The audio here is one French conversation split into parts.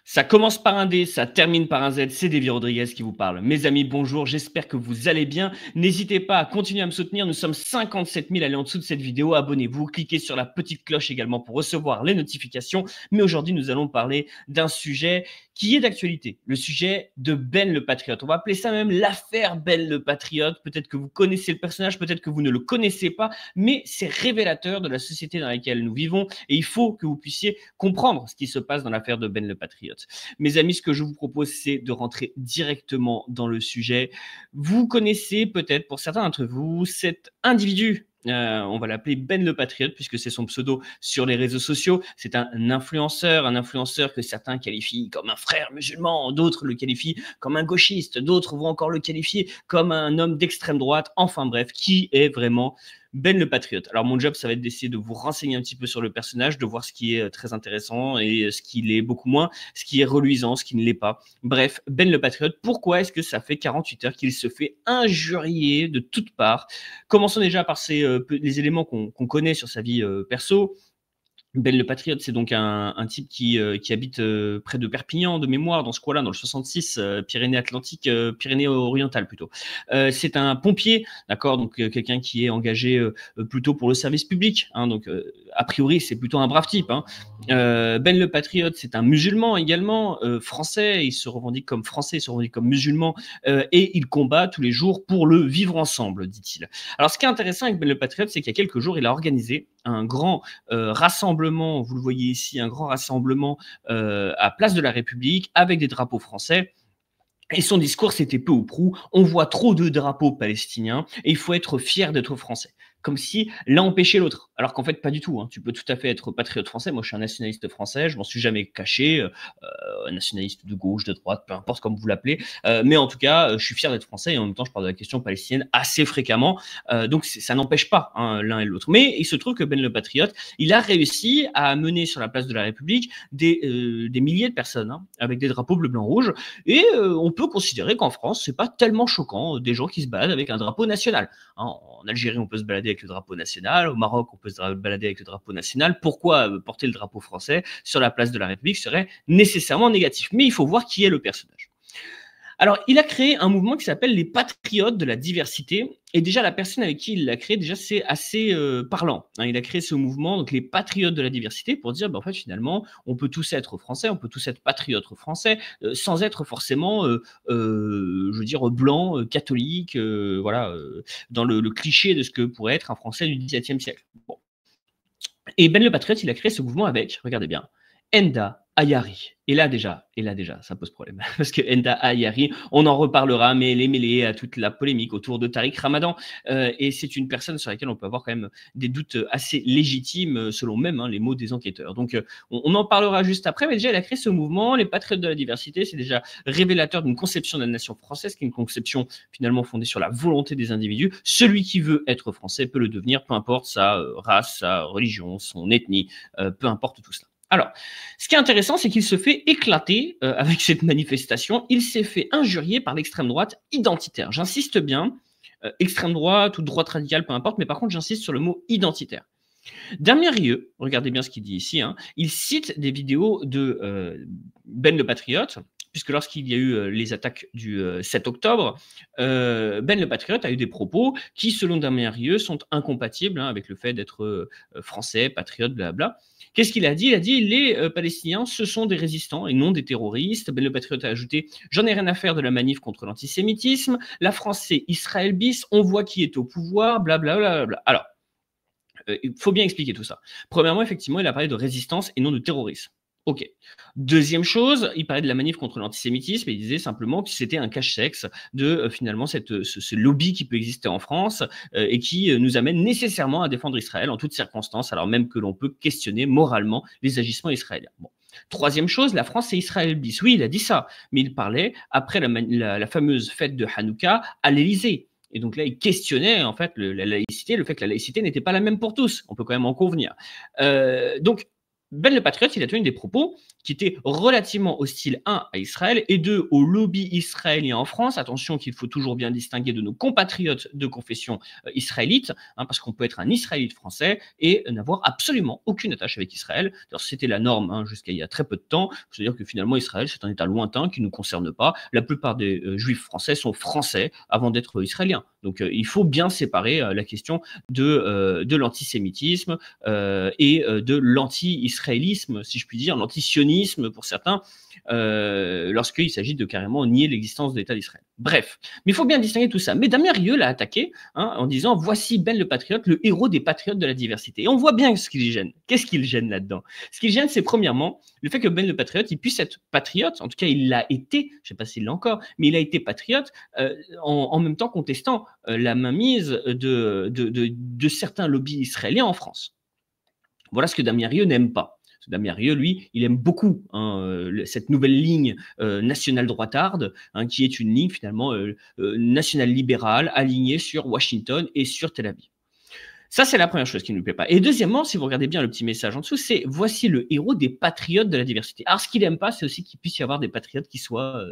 Ça commence par un D, ça termine par un Z, c'est Davy Rodriguez qui vous parle. Mes amis, bonjour, j'espère que vous allez bien. N'hésitez pas à continuer à me soutenir, nous sommes 57 000, allez en dessous de cette vidéo, abonnez-vous, cliquez sur la petite cloche également pour recevoir les notifications. Mais aujourd'hui, nous allons parler d'un sujet qui est d'actualité, le sujet de Ben le Patriote. On va appeler ça même l'affaire Ben le Patriote. Peut-être que vous connaissez le personnage, peut-être que vous ne le connaissez pas, mais c'est révélateur de la société dans laquelle nous vivons et il faut que vous puissiez comprendre ce qui se passe dans l'affaire de Ben le Patriote. Mes amis, ce que je vous propose, c'est de rentrer directement dans le sujet. Vous connaissez peut-être, pour certains d'entre vous, cet individu. On va l'appeler Ben le Patriote, puisque c'est son pseudo sur les réseaux sociaux. C'est un influenceur que certains qualifient comme un frère musulman, d'autres le qualifient comme un gauchiste, d'autres vont encore le qualifier comme un homme d'extrême droite. Enfin bref, qui est vraiment Ben le Patriote? Alors mon job, ça va être d'essayer de vous renseigner un petit peu sur le personnage, de voir ce qui est très intéressant et ce qui l'est beaucoup moins, ce qui est reluisant, ce qui ne l'est pas. Bref, Ben le Patriote, pourquoi est-ce que ça fait 48 heures qu'il se fait injurier de toutes parts? Commençons déjà par les éléments qu'on connaît sur sa vie perso. Ben le Patriote, c'est donc un type qui habite près de Perpignan, de mémoire, dans ce coin-là, dans le 66, Pyrénées-Atlantiques, Pyrénées-Orientales plutôt. C'est un pompier, d'accord, donc quelqu'un qui est engagé plutôt pour le service public, hein, donc a priori c'est plutôt un brave type. Hein. Ben le Patriote, c'est un musulman également, français, il se revendique comme français, il se revendique comme musulman, et il combat tous les jours pour le vivre ensemble, dit-il. Alors ce qui est intéressant avec Ben le Patriote, c'est qu'il y a quelques jours, il a organisé un grand rassemblement, vous le voyez ici, un grand rassemblement à Place de la République avec des drapeaux français. Et son discours, c'était peu ou prou, on voit trop de drapeaux palestiniens et il faut être fier d'être français. Comme si l'un empêchait l'autre. Alors qu'en fait, pas du tout. Hein. Tu peux tout à fait être patriote français. Moi, je suis un nationaliste français, je m'en suis jamais caché. Nationaliste de gauche, de droite, peu importe comme vous l'appelez. Mais en tout cas, je suis fier d'être français et en même temps, je parle de la question palestinienne assez fréquemment. Donc, ça n'empêche pas hein, l'un et l'autre. Mais il se trouve que Ben le Patriote, il a réussi à amener sur la place de la République des milliers de personnes hein, avec des drapeaux bleu, blanc, rouge. Et on peut considérer qu'en France, c'est pas tellement choquant des gens qui se baladent avec un drapeau national. Hein, en Algérie, on peut se balader avec le drapeau national. Au Maroc, on peut se balader avec le drapeau national. Pourquoi porter le drapeau français sur la place de la République serait nécessairement négatif? Mais il faut voir qui est le personnage. Alors, il a créé un mouvement qui s'appelle les Patriotes de la diversité. Et déjà, la personne avec qui il l'a créé, déjà, c'est assez parlant. Hein. Il a créé ce mouvement, donc les Patriotes de la diversité, pour dire, en fait, finalement, on peut tous être français, on peut tous être patriotes français, sans être forcément, je veux dire, blanc, catholique, voilà, dans le cliché de ce que pourrait être un Français du XVIIe siècle. Bon. Et Ben le Patriote, il a créé ce mouvement avec, regardez bien, Enda Ayari. Et là déjà, ça pose problème. Parce que Enda Ayari, on en reparlera, mais elle est mêlée à toute la polémique autour de Tariq Ramadan. Et c'est une personne sur laquelle on peut avoir quand même des doutes assez légitimes, selon même hein, les mots des enquêteurs. Donc on en parlera juste après, mais déjà elle a créé ce mouvement, les Patriotes de la diversité, c'est déjà révélateur d'une conception de la nation française, qui est une conception finalement fondée sur la volonté des individus. Celui qui veut être français peut le devenir, peu importe sa race, sa religion, son ethnie, peu importe tout cela. Alors, ce qui est intéressant, c'est qu'il se fait éclater avec cette manifestation. Il s'est fait injurier par l'extrême droite identitaire. J'insiste bien, extrême droite ou droite radicale, peu importe, mais par contre, j'insiste sur le mot identitaire. Damien Rieu, regardez bien ce qu'il dit ici, hein, il cite des vidéos de Ben le Patriote, puisque lorsqu'il y a eu les attaques du 7 octobre, Ben le Patriote a eu des propos qui, selon Damien Rieu, sont incompatibles hein, avec le fait d'être français, patriote, blabla. Qu'est-ce qu'il a dit? Il a dit les Palestiniens, ce sont des résistants et non des terroristes. Ben le Patriote a ajouté j'en ai rien à faire de la manif contre l'antisémitisme. La France, c'est Israël bis. On voit qui est au pouvoir, blablabla. Alors, il faut bien expliquer tout ça. Premièrement, effectivement, il a parlé de résistance et non de terrorisme. Ok. Deuxième chose, il parlait de la manif contre l'antisémitisme et il disait simplement que c'était un cache-sexe de finalement ce lobby qui peut exister en France et qui nous amène nécessairement à défendre Israël en toutes circonstances, alors même que l'on peut questionner moralement les agissements israéliens. Bon. Troisième chose, la France c'est Israël bis. Oui, il a dit ça, mais il parlait après la fameuse fête de Hanouka à l'Élysée. Et donc là, il questionnait en fait la laïcité, le fait que la laïcité n'était pas la même pour tous. On peut quand même en convenir. Donc, Ben le Patriote, il a tenu des propos qui étaient relativement hostiles, un, à Israël, et deux, au lobby israélien en France. Attention qu'il faut toujours bien distinguer de nos compatriotes de confession israélite, parce qu'on peut être un Israélite français et n'avoir absolument aucune attache avec Israël. C'était la norme jusqu'à il y a très peu de temps. C'est-à-dire que finalement, Israël, c'est un État lointain qui ne nous concerne pas. La plupart des Juifs français sont français avant d'être israéliens. Donc, il faut bien séparer la question de l'antisémitisme et de l'anti-israélisme, si je puis dire, l'antisionisme pour certains, lorsqu'il s'agit de carrément nier l'existence de l'État d'Israël. Bref, mais il faut bien distinguer tout ça. Mais Damien Rieu l'a attaqué en disant « Voici Ben le Patriote, le héros des patriotes de la diversité ». Et on voit bien ce qu'il gêne. Qu'est-ce qu'il gêne là-dedans? Ce qu'il gêne, c'est premièrement le fait que Ben le Patriote, il puisse être patriote, en tout cas il l'a été, je ne sais pas s'il l'a encore, mais il a été patriote en même temps contestant la mainmise de certains lobbies israéliens en France. Voilà ce que Damien Rieu n'aime pas. Damien Rieu, lui, il aime beaucoup cette nouvelle ligne nationale droitarde, qui est une ligne finalement nationale libérale, alignée sur Washington et sur Tel Aviv. Ça, c'est la première chose qui ne nous plaît pas. Et deuxièmement, si vous regardez bien le petit message en dessous, c'est « Voici le héros des patriotes de la diversité ». Alors, ce qu'il n'aime pas, c'est aussi qu'il puisse y avoir des patriotes qui soient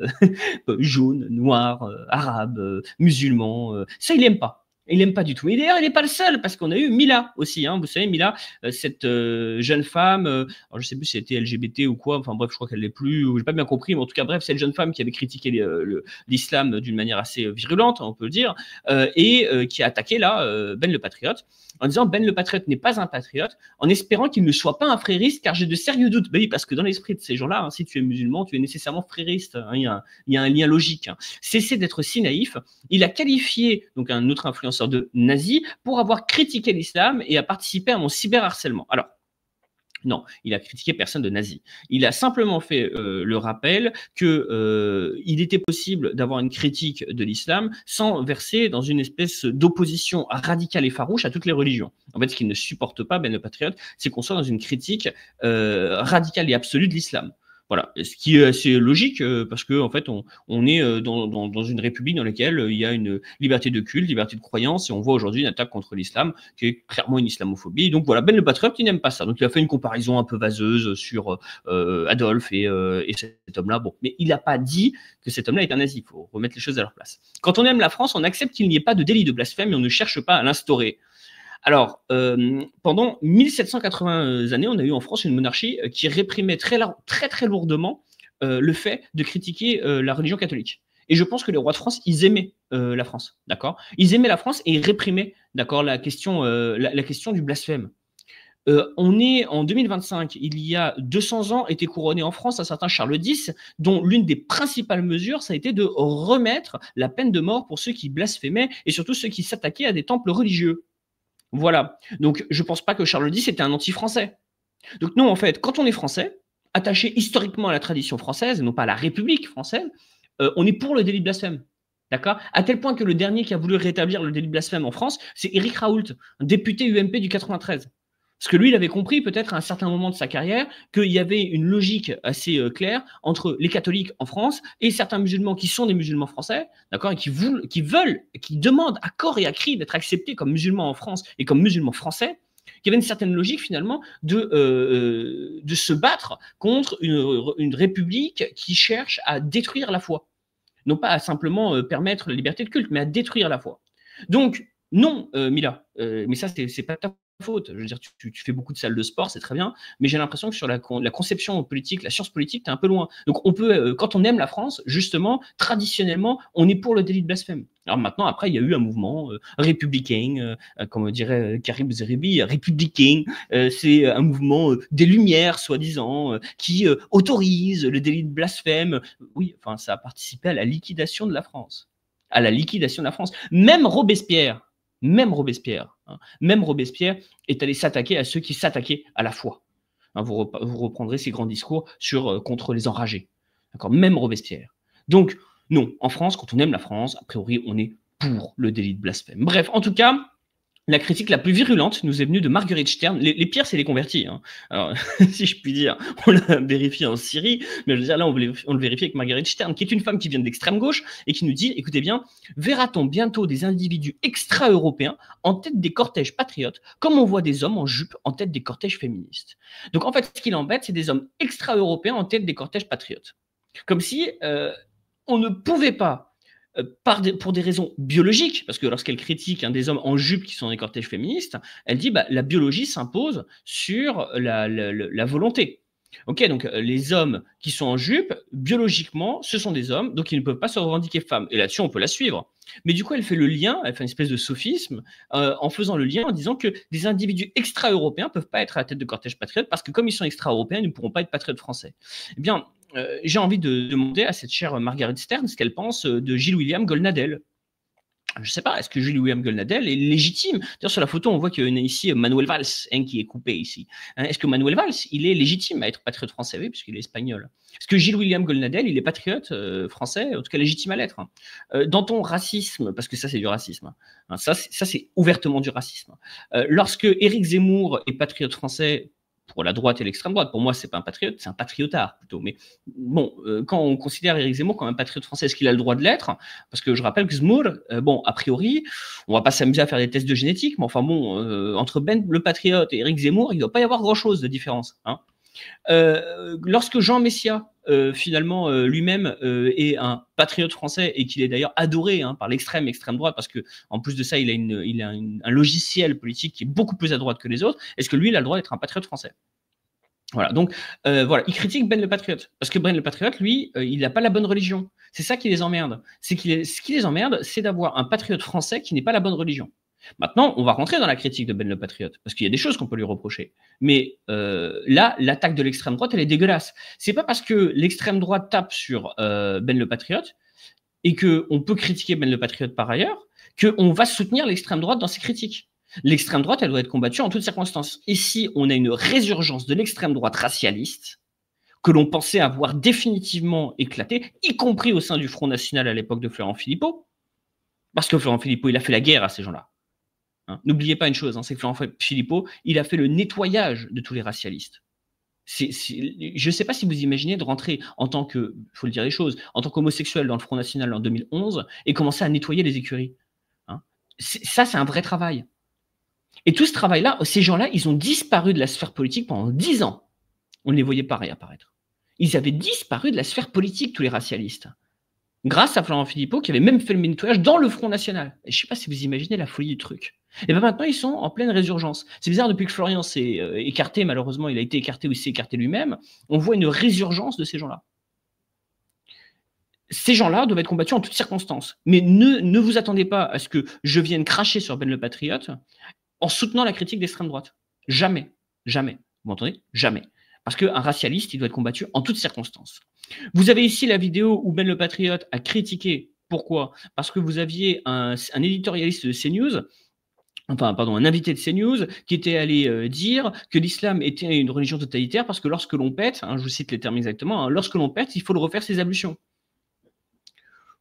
jaunes, noirs, arabes, musulmans. Ça, il n'aime pas. Il n'aime pas du tout. Et d'ailleurs, il n'est pas le seul, parce qu'on a eu Mila aussi. Vous savez, Mila, cette jeune femme, alors je ne sais plus si c'était LGBT ou quoi, enfin bref, je crois qu'elle ne l'est plus, je n'ai pas bien compris, mais en tout cas, bref, cette jeune femme qui avait critiqué l'islam d'une manière assez virulente, on peut le dire, et qui a attaqué là Ben le Patriote, en disant Ben le Patriote n'est pas un patriote, en espérant qu'il ne soit pas un frériste, car j'ai de sérieux doutes. Ben oui, parce que dans l'esprit de ces gens-là, si tu es musulman, tu es nécessairement frériste. Il y a un lien logique. Cessez d'être si naïf. Il a qualifié donc un autre influenceur de nazi pour avoir critiqué l'islam et a participé à mon cyberharcèlement. Alors, non, il a critiqué personne de nazi. Il a simplement fait le rappel qu'il était possible d'avoir une critique de l'islam sans verser dans une espèce d'opposition radicale et farouche à toutes les religions. En fait, ce qu'il ne supporte pas, Ben le Patriote, c'est qu'on soit dans une critique radicale et absolue de l'islam. Voilà, ce qui est assez logique parce que en fait, on est dans une république dans laquelle il y a une liberté de culte, liberté de croyance, et on voit aujourd'hui une attaque contre l'islam qui est clairement une islamophobie. Donc voilà, Ben le Patriote, il n'aime pas ça. Donc il a fait une comparaison un peu vaseuse sur Adolphe et cet homme-là. Bon, mais il n'a pas dit que cet homme-là est un nazi. Il faut remettre les choses à leur place. Quand on aime la France, on accepte qu'il n'y ait pas de délit de blasphème et on ne cherche pas à l'instaurer. Alors, pendant 1780 années, on a eu en France une monarchie qui réprimait très lourdement le fait de critiquer la religion catholique. Et je pense que les rois de France, ils aimaient la France, d'accord? Ils aimaient la France et ils réprimaient, d'accord, la question du blasphème. On est en 2025, il y a 200 ans, était couronné en France un certain Charles X, dont l'une des principales mesures, ça a été de remettre la peine de mort pour ceux qui blasphémaient et surtout ceux qui s'attaquaient à des temples religieux. Voilà. Donc, je ne pense pas que Charles X était un anti-français. Donc, non, en fait, quand on est français, attaché historiquement à la tradition française, et non pas à la République française, on est pour le délit de blasphème. D'accord? À tel point que le dernier qui a voulu rétablir le délit de blasphème en France, c'est Éric Raoult, un député UMP du 93. Parce que lui, il avait compris peut-être à un certain moment de sa carrière qu'il y avait une logique assez claire entre les catholiques en France et certains musulmans qui sont des musulmans français, d'accord, et qui demandent à corps et à cri d'être acceptés comme musulmans en France et comme musulmans français. Il y avait une certaine logique finalement de se battre contre une république qui cherche à détruire la foi. Non pas à simplement permettre la liberté de culte, mais à détruire la foi. Donc, non, Mila, mais ça, c'est pas ta faute. Je veux dire, tu fais beaucoup de salles de sport, c'est très bien, mais j'ai l'impression que sur la conception politique, la science politique, tu es un peu loin. Donc, on peut, quand on aime la France, justement, traditionnellement, on est pour le délit de blasphème. Alors maintenant, après, il y a eu un mouvement républicain, comme dirait Karim Zeribi, républicain, c'est un mouvement des Lumières, soi-disant, qui autorise le délit de blasphème. Oui, enfin, ça a participé à la liquidation de la France. À la liquidation de la France. Même Robespierre est allé s'attaquer à ceux qui s'attaquaient à la foi. Vous reprendrez ces grands discours contre les enragés. Même Robespierre. Donc, non, en France, quand on aime la France, a priori, on est pour le délit de blasphème. Bref, en tout cas, La critique la plus virulente nous est venue de Marguerite Stern. Les pires, c'est les convertis, hein. Alors, si je puis dire, on l'a vérifié en Syrie, mais je veux dire, là, on le vérifie avec Marguerite Stern, qui est une femme qui vient de l'extrême gauche et qui nous dit, écoutez bien, verra-t-on bientôt des individus extra-européens en tête des cortèges patriotes, comme on voit des hommes en jupe en tête des cortèges féministes. Donc, en fait, ce qui l'embête, c'est des hommes extra-européens en tête des cortèges patriotes. Comme si on ne pouvait pas pour des raisons biologiques, parce que lorsqu'elle critique des hommes en jupe qui sont dans les cortèges féministes, elle dit la biologie s'impose sur la volonté. Ok, donc les hommes qui sont en jupe, biologiquement, ce sont des hommes, donc ils ne peuvent pas se revendiquer femmes. Et là-dessus, on peut la suivre. Mais du coup, elle fait le lien, elle fait une espèce de sophisme, en faisant le lien, en disant que des individus extra-européens ne peuvent pas être à la tête de cortège patriote, parce que comme ils sont extra-européens, ils ne pourront pas être patriotes français. Eh bien, j'ai envie de demander à cette chère Marguerite Stern ce qu'elle pense de Gilles William Golnadel. Je ne sais pas, est-ce que Gilles William Golnadel est légitime? D'ailleurs, sur la photo, on voit qu'il y a ici Manuel Valls qui est coupé ici. Est-ce que Manuel Valls, il est légitime à être patriote français? Oui, puisqu'il est espagnol. Est-ce que Gilles William Golnadel, il est patriote français, en tout cas légitime à l'être? Dans ton racisme, parce que ça, c'est du racisme. Ça, c'est ouvertement du racisme. Lorsque Éric Zemmour est patriote français, pour la droite et l'extrême droite. Pour moi, c'est pas un patriote, c'est un patriotard plutôt. Mais bon, quand on considère Éric Zemmour comme un patriote français, est-ce qu'il a le droit de l'être? Parce que je rappelle que Zemmour, bon, a priori, on va pas s'amuser à faire des tests de génétique, mais enfin bon, entre Ben le patriote et Éric Zemmour, il ne doit pas y avoir grand-chose de différence. Hein. Lorsque Jean Messia, finalement, lui-même est un patriote français et qu'il est d'ailleurs adoré par l'extrême droite, parce qu'en plus de ça, il a un logiciel politique qui est beaucoup plus à droite que les autres, est-ce que lui, il a le droit d'être un patriote français? Voilà, donc voilà, il critique Ben le patriote, parce que Ben le patriote, lui, il n'a pas la bonne religion. C'est ça qui les emmerde. Ce qui les emmerde, c'est d'avoir un patriote français qui n'est pas la bonne religion. Maintenant, on va rentrer dans la critique de Ben le patriote, parce qu'il y a des choses qu'on peut lui reprocher. Mais là, l'attaque de l'extrême droite, elle est dégueulasse. C'est pas parce que l'extrême droite tape sur Ben le patriote et qu'on peut critiquer Ben le patriote par ailleurs, qu'on va soutenir l'extrême droite dans ses critiques. L'extrême droite, elle doit être combattue en toutes circonstances. Ici, on a une résurgence de l'extrême droite racialiste que l'on pensait avoir définitivement éclaté, y compris au sein du Front National à l'époque de Florent Philippot, parce que Florent Philippot, il a fait la guerre à ces gens-là. Hein. N'oubliez pas une chose, c'est que Florent Philippot, il a fait le nettoyage de tous les racialistes. Je ne sais pas si vous imaginez de rentrer en tant que, il faut le dire les choses, en tant qu'homosexuel dans le Front National en 2011 et commencer à nettoyer les écuries. Hein. Ça, c'est un vrai travail. Et tout ce travail-là, ces gens-là, ils ont disparu de la sphère politique pendant 10 ans. On ne les voyait pas réapparaître. Ils avaient disparu de la sphère politique, tous les racialistes. Grâce à Florent Philippot, qui avait même fait le nettoyage dans le Front National. Et je ne sais pas si vous imaginez la folie du truc. Et bien maintenant, ils sont en pleine résurgence. C'est bizarre, depuis que Florian s'est écarté, malheureusement, il a été écarté ou il s'est écarté lui-même, on voit une résurgence de ces gens-là. Ces gens-là doivent être combattus en toutes circonstances. Mais ne vous attendez pas à ce que je vienne cracher sur Ben le Patriote en soutenant la critique d'extrême droite. Jamais. Jamais. Vous m'entendez? Jamais. Parce qu'un racialiste, il doit être combattu en toutes circonstances. Vous avez ici la vidéo où Ben le Patriote a critiqué. Pourquoi? Parce que vous aviez un éditorialiste de CNews, un invité de CNews, qui était allé dire que l'islam était une religion totalitaire parce que lorsque l'on pète, je vous cite les termes exactement, lorsque l'on pète, il faut le refaire ses ablutions.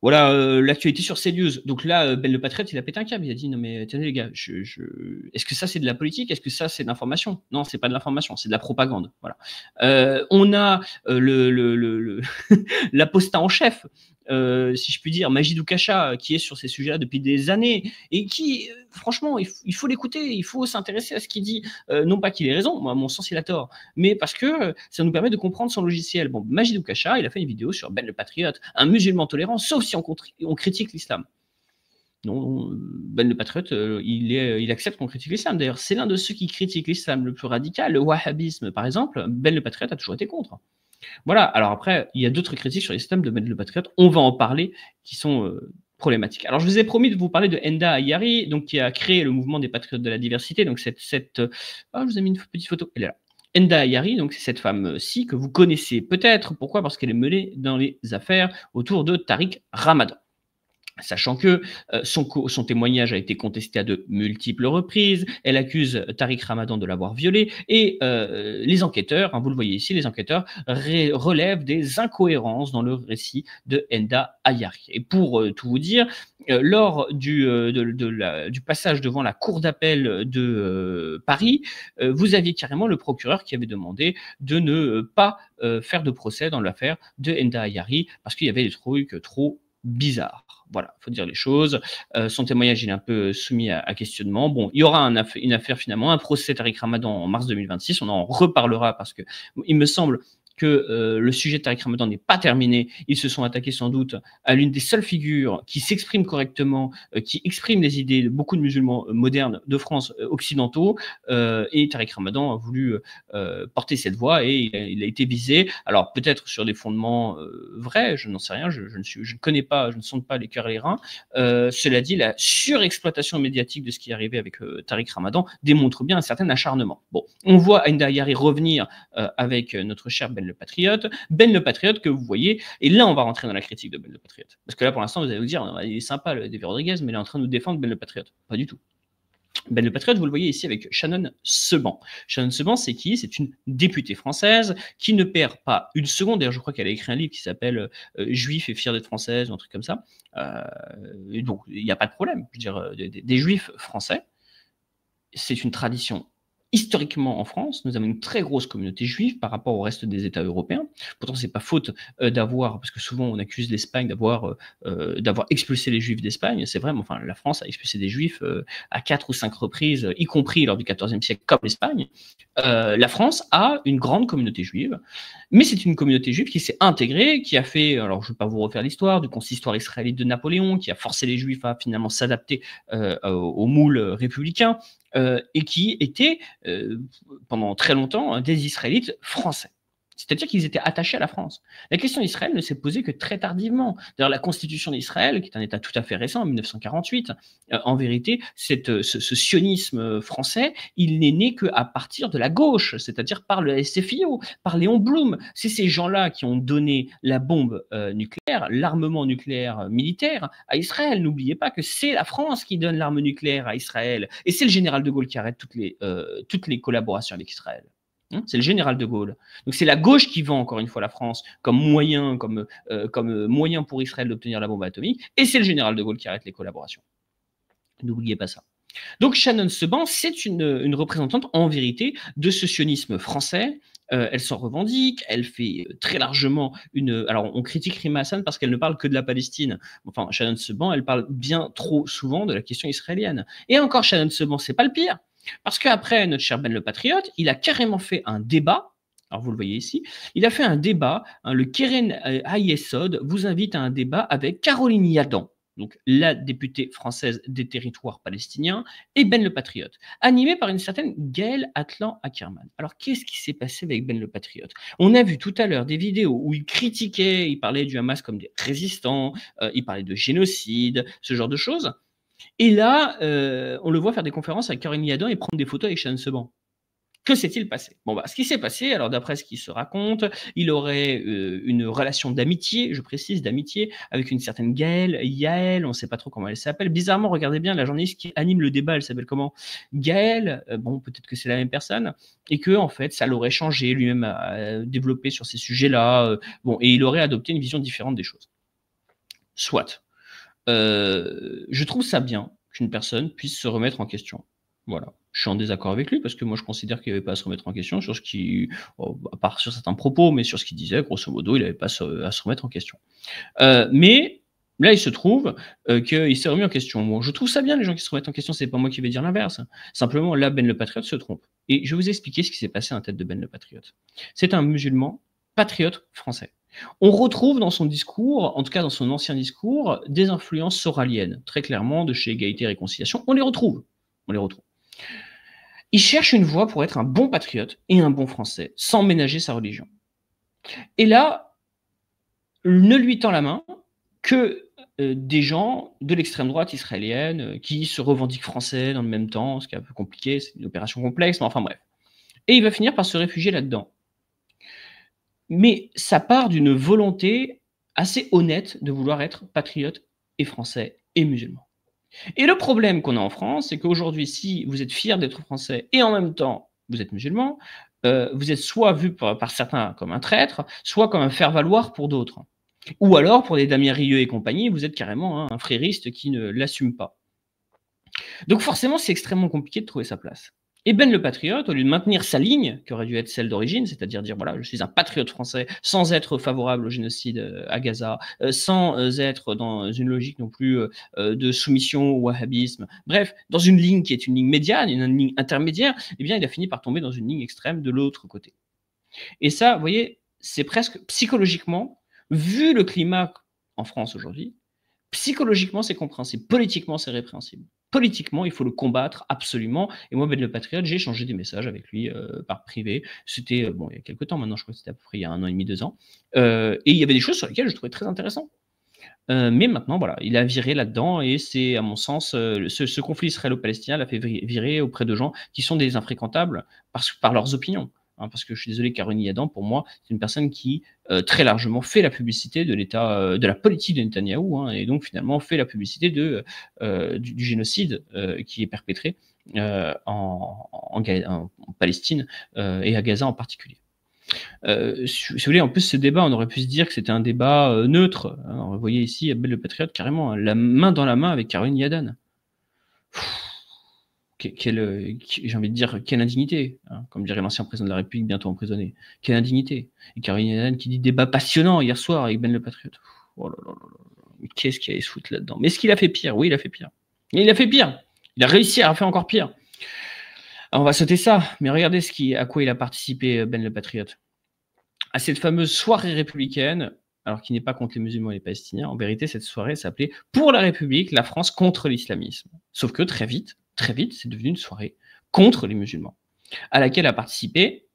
Voilà l'actualité sur CNews. Donc là, Ben le Patriote, il a pété un câble. Il a dit non mais tenez les gars, est-ce que ça c'est de la politique? Est-ce que ça c'est de l'information? Non, c'est pas de l'information, c'est de la propagande. Voilà. On a l'apostat en chef, si je puis dire, Majidou Kacha, qui est sur ces sujets-là depuis des années et qui, franchement, il faut l'écouter, il faut s'intéresser à ce qu'il dit. Non pas qu'il ait raison, moi, à mon sens il a tort, mais parce que ça nous permet de comprendre son logiciel. Bon, Majidou Kacha, il a fait une vidéo sur Ben le Patriote, un musulman tolérant, sauf si on critique l'islam. Non, Ben le Patriote, il accepte qu'on critique l'islam. D'ailleurs, c'est l'un de ceux qui critiquent l'islam le plus radical, le wahhabisme par exemple. Ben le Patriote a toujours été contre. Voilà, alors après, il y a d'autres critiques sur l'islam de Ben le Patriote, on va en parler, qui sont problématiques. Alors, je vous ai promis de vous parler de Enda Ayari, donc, qui a créé le mouvement des Patriotes de la diversité. Donc, je vous ai mis une petite photo, elle est là. Enda Ayari, donc c'est cette femme-ci que vous connaissez peut-être. Pourquoi? Parce qu'elle est mêlée dans les affaires autour de Tariq Ramadan. Sachant que son témoignage a été contesté à de multiples reprises, elle accuse Tariq Ramadan de l'avoir violé et les enquêteurs, hein, vous le voyez ici, les enquêteurs relèvent des incohérences dans le récit de Enda Ayari. Et pour tout vous dire, lors du passage devant la cour d'appel de Paris, vous aviez carrément le procureur qui avait demandé de ne pas faire de procès dans l'affaire de Enda Ayari parce qu'il y avait des trucs trop bizarre. Voilà, il faut dire les choses. Son témoignage il est un peu soumis à questionnement. Bon, il y aura une affaire finalement, un procès Tariq Ramadan en mars 2026. On en reparlera parce que il me semble que le sujet de Tariq Ramadan n'est pas terminé. Ils se sont attaqués sans doute à l'une des seules figures qui s'exprime correctement, qui exprime les idées de beaucoup de musulmans modernes de France occidentaux. Et Tariq Ramadan a voulu porter cette voix et il a été visé. Alors peut-être sur des fondements vrais, je n'en sais rien, je ne connais pas, je ne sonde pas les cœurs et les reins. Cela dit, la surexploitation médiatique de ce qui est arrivé avec Tariq Ramadan démontre bien un certain acharnement. Bon, on voit Enda Ayari revenir avec notre cher Ben le Patriote. Ben le Patriote que vous voyez, et là on va rentrer dans la critique de Ben le Patriote. Parce que là pour l'instant vous allez vous dire, il est sympa le David Rodriguez, mais il est en train de nous défendre Ben le Patriote. Pas du tout. Ben le Patriote, vous le voyez ici avec Shannon Seban. Shannon Seban, c'est qui? C'est une députée française qui ne perd pas une seconde. D'ailleurs, je crois qu'elle a écrit un livre qui s'appelle Juifs et fiers d'être française, ou un truc comme ça. Donc, il n'y a pas de problème. Je veux dire, des juifs français, c'est une tradition. Historiquement, en France, nous avons une très grosse communauté juive par rapport au reste des États européens. Pourtant, c'est pas faute d'avoir, parce que souvent on accuse l'Espagne d'avoir expulsé les Juifs d'Espagne. C'est vrai, mais enfin, la France a expulsé des Juifs à 4 ou 5 reprises, y compris lors du XIVe siècle, comme l'Espagne. La France a une grande communauté juive, mais c'est une communauté juive qui s'est intégrée, qui a fait, alors je ne vais pas vous refaire l'histoire, du consistoire israélite de Napoléon, qui a forcé les Juifs à finalement s'adapter au moule républicain. Et qui étaient pendant très longtemps des Israélites français. C'est-à-dire qu'ils étaient attachés à la France. La question d'Israël ne s'est posée que très tardivement. D'ailleurs, la constitution d'Israël, qui est un État tout à fait récent, en 1948, en vérité, ce sionisme français, il n'est né qu'à partir de la gauche, c'est-à-dire par le SFIO, par Léon Blum. C'est ces gens-là qui ont donné la bombe nucléaire, l'armement nucléaire militaire à Israël. N'oubliez pas que c'est la France qui donne l'arme nucléaire à Israël. Et c'est le général de Gaulle qui arrête toutes les collaborations avec Israël. C'est le général de Gaulle. Donc c'est la gauche qui vend encore une fois la France comme moyen pour Israël d'obtenir la bombe atomique, et c'est le général de Gaulle qui arrête les collaborations. N'oubliez pas ça. Donc Shannon Seban, c'est une représentante en vérité de ce sionisme français. Elle s'en revendique, elle fait très largement Alors on critique Rima Hassan parce qu'elle ne parle que de la Palestine. Enfin, Shannon Seban, elle parle bien trop souvent de la question israélienne. Et encore Shannon Seban, c'est pas le pire. Parce qu'après, notre cher Ben le Patriote, il a carrément fait un débat. Alors, vous le voyez ici. Il a fait un débat. Le Keren Hayesod vous invite à un débat avec Caroline Yadan, donc la députée française des territoires palestiniens, et Ben le Patriote, animé par une certaine Gaëlle Atlan-Ackerman. Alors, qu'est-ce qui s'est passé avec Ben le Patriote? On a vu tout à l'heure des vidéos où il critiquait, il parlait du Hamas comme des résistants, il parlait de génocide, ce genre de choses. Et là, on le voit faire des conférences avec Caroline Yadan et prendre des photos avec Shannon Seban. Que s'est-il passé? Bon, ce qui s'est passé, alors d'après ce qui se raconte, il aurait une relation d'amitié, je précise d'amitié, avec une certaine Yael, on ne sait pas trop comment elle s'appelle. Bizarrement, regardez bien, la journaliste qui anime le débat, elle s'appelle comment? Gaël, bon, peut-être que c'est la même personne, et que en fait, ça l'aurait changé, lui-même a développé sur ces sujets-là, bon, et il aurait adopté une vision différente des choses. Soit. Je trouve ça bien qu'une personne puisse se remettre en question. Voilà. Je suis en désaccord avec lui parce que moi je considère qu'il n'avait pas à se remettre en question sur ce qui, à part sur certains propos, mais sur ce qu'il disait, grosso modo, il n'avait pas à se remettre en question. Mais là, il se trouve qu'il s'est remis en question. Bon, je trouve ça bien les gens qui se remettent en question, c'est pas moi qui vais dire l'inverse. Simplement, là, Ben le Patriote se trompe. Et je vais vous expliquer ce qui s'est passé à la tête de Ben le Patriote. C'est un musulman patriote français. On retrouve dans son discours, en tout cas dans son ancien discours, des influences soraliennes, très clairement, de chez Égalité et Réconciliation. On les retrouve. Il cherche une voie pour être un bon patriote et un bon Français, sans ménager sa religion. Et là, ne lui tend la main que des gens de l'extrême droite israélienne qui se revendiquent français dans le même temps, ce qui est un peu compliqué, c'est une opération complexe, mais enfin bref. Et il va finir par se réfugier là-dedans. Mais ça part d'une volonté assez honnête de vouloir être patriote et français et musulmans. Et le problème qu'on a en France, c'est qu'aujourd'hui, si vous êtes fier d'être français et en même temps vous êtes musulman, vous êtes soit vu par certains comme un traître, soit comme un faire-valoir pour d'autres. Ou alors, pour les Damien Rieu et compagnie, vous êtes carrément un frériste qui ne l'assume pas. Donc forcément, c'est extrêmement compliqué de trouver sa place. Et Ben le patriote, au lieu de maintenir sa ligne, qui aurait dû être celle d'origine, c'est-à-dire dire voilà, je suis un patriote français, sans être favorable au génocide à Gaza, sans être dans une logique non plus de soumission au wahhabisme, bref, dans une ligne qui est une ligne médiane, une ligne intermédiaire, eh bien, il a fini par tomber dans une ligne extrême de l'autre côté. Et ça, vous voyez, c'est presque psychologiquement, vu le climat en France aujourd'hui, psychologiquement, c'est compréhensible. Politiquement, c'est répréhensible. Politiquement, il faut le combattre absolument. Et moi, Ben le Patriote, j'ai échangé des messages avec lui par privé. C'était, bon, il y a quelques temps maintenant, je crois que c'était à peu près il y a 1 an et demi, 2 ans. Et il y avait des choses sur lesquelles je trouvais très intéressant. Mais maintenant, voilà, il a viré là-dedans et c'est, à mon sens, ce conflit israélo-palestinien l'a fait virer auprès de gens qui sont des infréquentables par leurs opinions. Hein, parce que je suis désolé, Caroline Yadan, pour moi, c'est une personne qui très largement fait la publicité de l'État, de la politique de Netanyahou, hein, et donc finalement fait la publicité du génocide qui est perpétré en Palestine et à Gaza en particulier. Si vous voulez, en plus, ce débat, on aurait pu se dire que c'était un débat neutre. Hein. Vous voyez ici, Ben le Patriote, carrément, hein, la main dans la main avec Caroline Yadan. J'ai envie de dire, quelle indignité, hein, comme dirait l'ancien président de la République, bientôt emprisonné. Quelle indignité. Et Caroline Yadan qui dit débat passionnant hier soir avec Ben le Patriote. Oh là là là là. Mais qu'est-ce qu'il allait se foutre là-dedans? Mais est-ce qu'il a fait pire? Oui, il a fait pire. Et il a fait pire. Il a réussi à faire encore pire. Alors, on va sauter ça, mais regardez à quoi il a participé, Ben le Patriote. À cette fameuse soirée républicaine, alors qui n'est pas contre les musulmans et les Palestiniens, en vérité, cette soirée s'appelait Pour la République, la France contre l'islamisme. Sauf que très vite, c'est devenu une soirée contre les musulmans, à laquelle a participé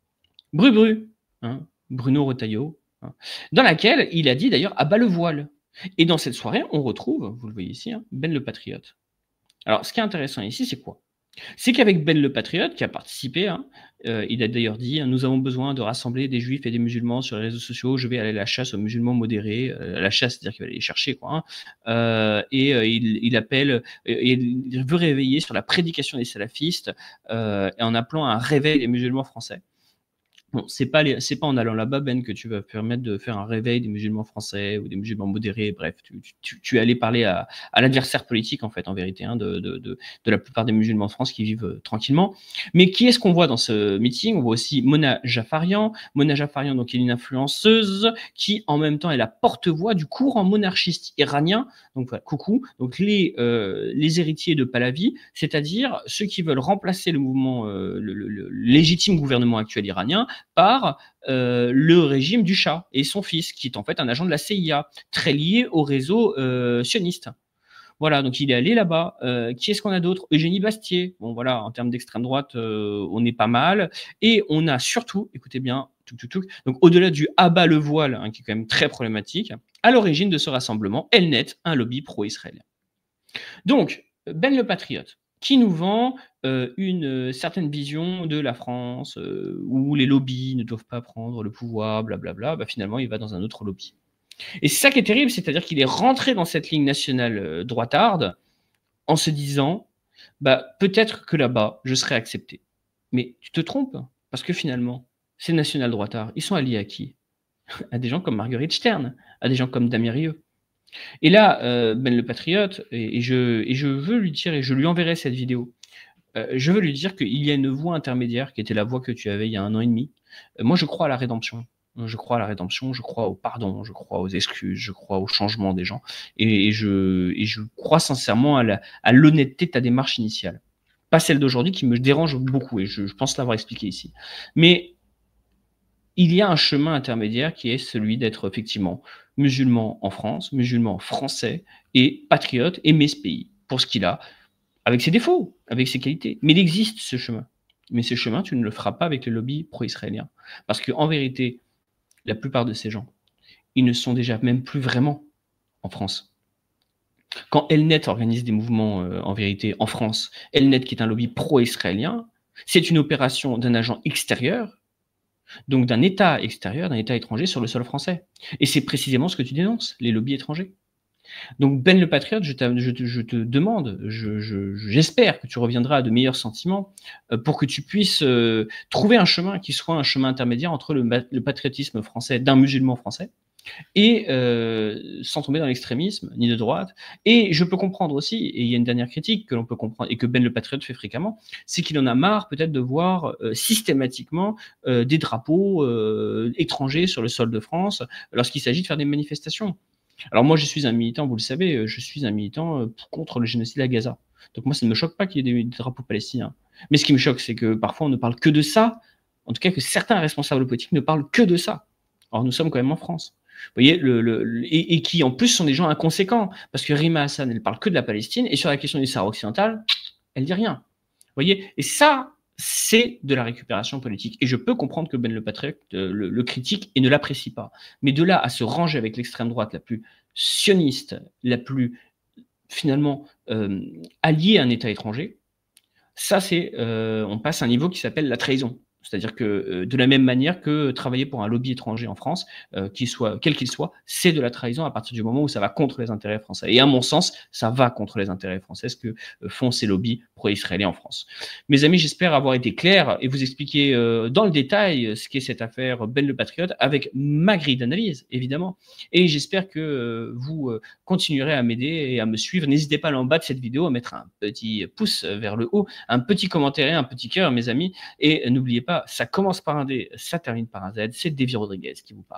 Bru, hein, Bruno Retailleau, hein, dans laquelle il a dit d'ailleurs à bas le voile. Et dans cette soirée, on retrouve, vous le voyez ici, hein, Ben le Patriote. Alors, ce qui est intéressant ici, c'est quoi? C'est qu'avec Ben le Patriote, qui a participé, hein, il a d'ailleurs dit, nous avons besoin de rassembler des juifs et des musulmans sur les réseaux sociaux, je vais aller à la chasse aux musulmans modérés, la chasse, c'est-à-dire qu'il va aller les chercher, quoi, hein, il appelle, il veut réveiller sur la prédication des salafistes, en appelant à un réveil des musulmans français. Bon, c'est pas en allant là-bas, Ben, que tu vas permettre de faire un réveil des musulmans français ou des musulmans modérés. Bref, tu es allé parler à l'adversaire politique, en fait, en vérité, hein, de la plupart des musulmans de France qui vivent tranquillement. Mais qui est-ce qu'on voit dans ce meeting? On voit aussi Mona Jafarian. Mona Jafarian, donc, est une influenceuse qui, en même temps, est la porte-voix du courant monarchiste iranien. Donc, voilà, coucou. Donc, les héritiers de Pahlavi, c'est-à-dire ceux qui veulent remplacer le mouvement, le légitime gouvernement actuel iranien par le régime du Shah et son fils, qui est en fait un agent de la CIA, très lié au réseau sioniste. Voilà, donc il est allé là-bas. Qui est-ce qu'on a d'autre? Eugénie Bastier. Bon, voilà, en termes d'extrême droite, on est pas mal. Et on a surtout, écoutez bien, donc au-delà du abat le voile, hein, qui est quand même très problématique, à l'origine de ce rassemblement, Elnet, un lobby pro-israélien. Donc, Ben le Patriote, qui nous vend une certaine vision de la France, où les lobbies ne doivent pas prendre le pouvoir, blablabla, bah, finalement, il va dans un autre lobby. Et c'est ça qui est terrible, c'est-à-dire qu'il est rentré dans cette ligne nationale droitarde en se disant, bah, peut-être que là-bas, je serai accepté. Mais tu te trompes, parce que finalement, ces national droitards, ils sont alliés à qui? À des gens comme Marguerite Stern, à des gens comme Damien Rieu. Et là, Ben le Patriote, et je veux lui dire, et je lui enverrai cette vidéo, je veux lui dire qu'il y a une voie intermédiaire qui était la voie que tu avais il y a 1 an et demi. Moi, je crois à la rédemption. Je crois à la rédemption, je crois au pardon, je crois aux excuses, je crois au changement des gens. Et je crois sincèrement à l'honnêteté de ta démarche initiale. Pas celle d'aujourd'hui qui me dérange beaucoup, et je pense l'avoir expliqué ici. Mais il y a un chemin intermédiaire qui est celui d'être effectivement musulman en France, musulman français et patriote, aimer ce pays pour ce qu'il a, avec ses défauts, avec ses qualités. Mais il existe ce chemin. Mais ce chemin, tu ne le feras pas avec le lobby pro-israélien. Parce qu'en vérité, la plupart de ces gens, ils ne sont déjà même plus vraiment en France. Quand Elnet organise des mouvements, en vérité, en France, Elnet, qui est un lobby pro-israélien, c'est une opération d'un agent extérieur, donc d'un État extérieur, d'un État étranger sur le sol français. Et c'est précisément ce que tu dénonces, les lobbies étrangers. Donc Ben le Patriote, je te demande, j'espère que tu reviendras à de meilleurs sentiments pour que tu puisses trouver un chemin qui soit un chemin intermédiaire entre le patriotisme français d'un musulman français et sans tomber dans l'extrémisme, ni de droite. Et je peux comprendre aussi, et il y a une dernière critique que l'on peut comprendre et que Ben le Patriote fait fréquemment, c'est qu'il en a marre peut-être de voir systématiquement des drapeaux étrangers sur le sol de France lorsqu'il s'agit de faire des manifestations. Alors moi, je suis un militant, vous le savez, je suis un militant contre le génocide à Gaza. Donc moi, ça ne me choque pas qu'il y ait des drapeaux palestiniens. Mais ce qui me choque, c'est que parfois, on ne parle que de ça, en tout cas que certains responsables politiques ne parlent que de ça. Or, nous sommes quand même en France. Vous voyez, et qui en plus sont des gens inconséquents, parce que Rima Hassan, elle parle que de la Palestine, et sur la question du Sahara occidental, elle dit rien. Vous voyez, et ça, c'est de la récupération politique. Et je peux comprendre que Ben le Patriote le critique et ne l'apprécie pas. Mais de là à se ranger avec l'extrême droite la plus sioniste, la plus finalement alliée à un État étranger, ça, c'est, on passe à un niveau qui s'appelle la trahison. C'est-à-dire que de la même manière que travailler pour un lobby étranger en France, quel qu'il soit, c'est de la trahison à partir du moment où ça va contre les intérêts français. Et à mon sens, ça va contre les intérêts français, ce que font ces lobbies pro-israéliens en France. Mes amis, j'espère avoir été clair et vous expliquer dans le détail ce qu'est cette affaire Ben le Patriote avec ma grille d'analyse, évidemment. Et j'espère que vous continuerez à m'aider et à me suivre. N'hésitez pas là en bas de cette vidéo à mettre un petit pouce vers le haut, un petit commentaire et un petit cœur, mes amis. Et n'oubliez pas, ça commence par un D, ça termine par un Z. C'est Davy Rodriguez qui vous parle.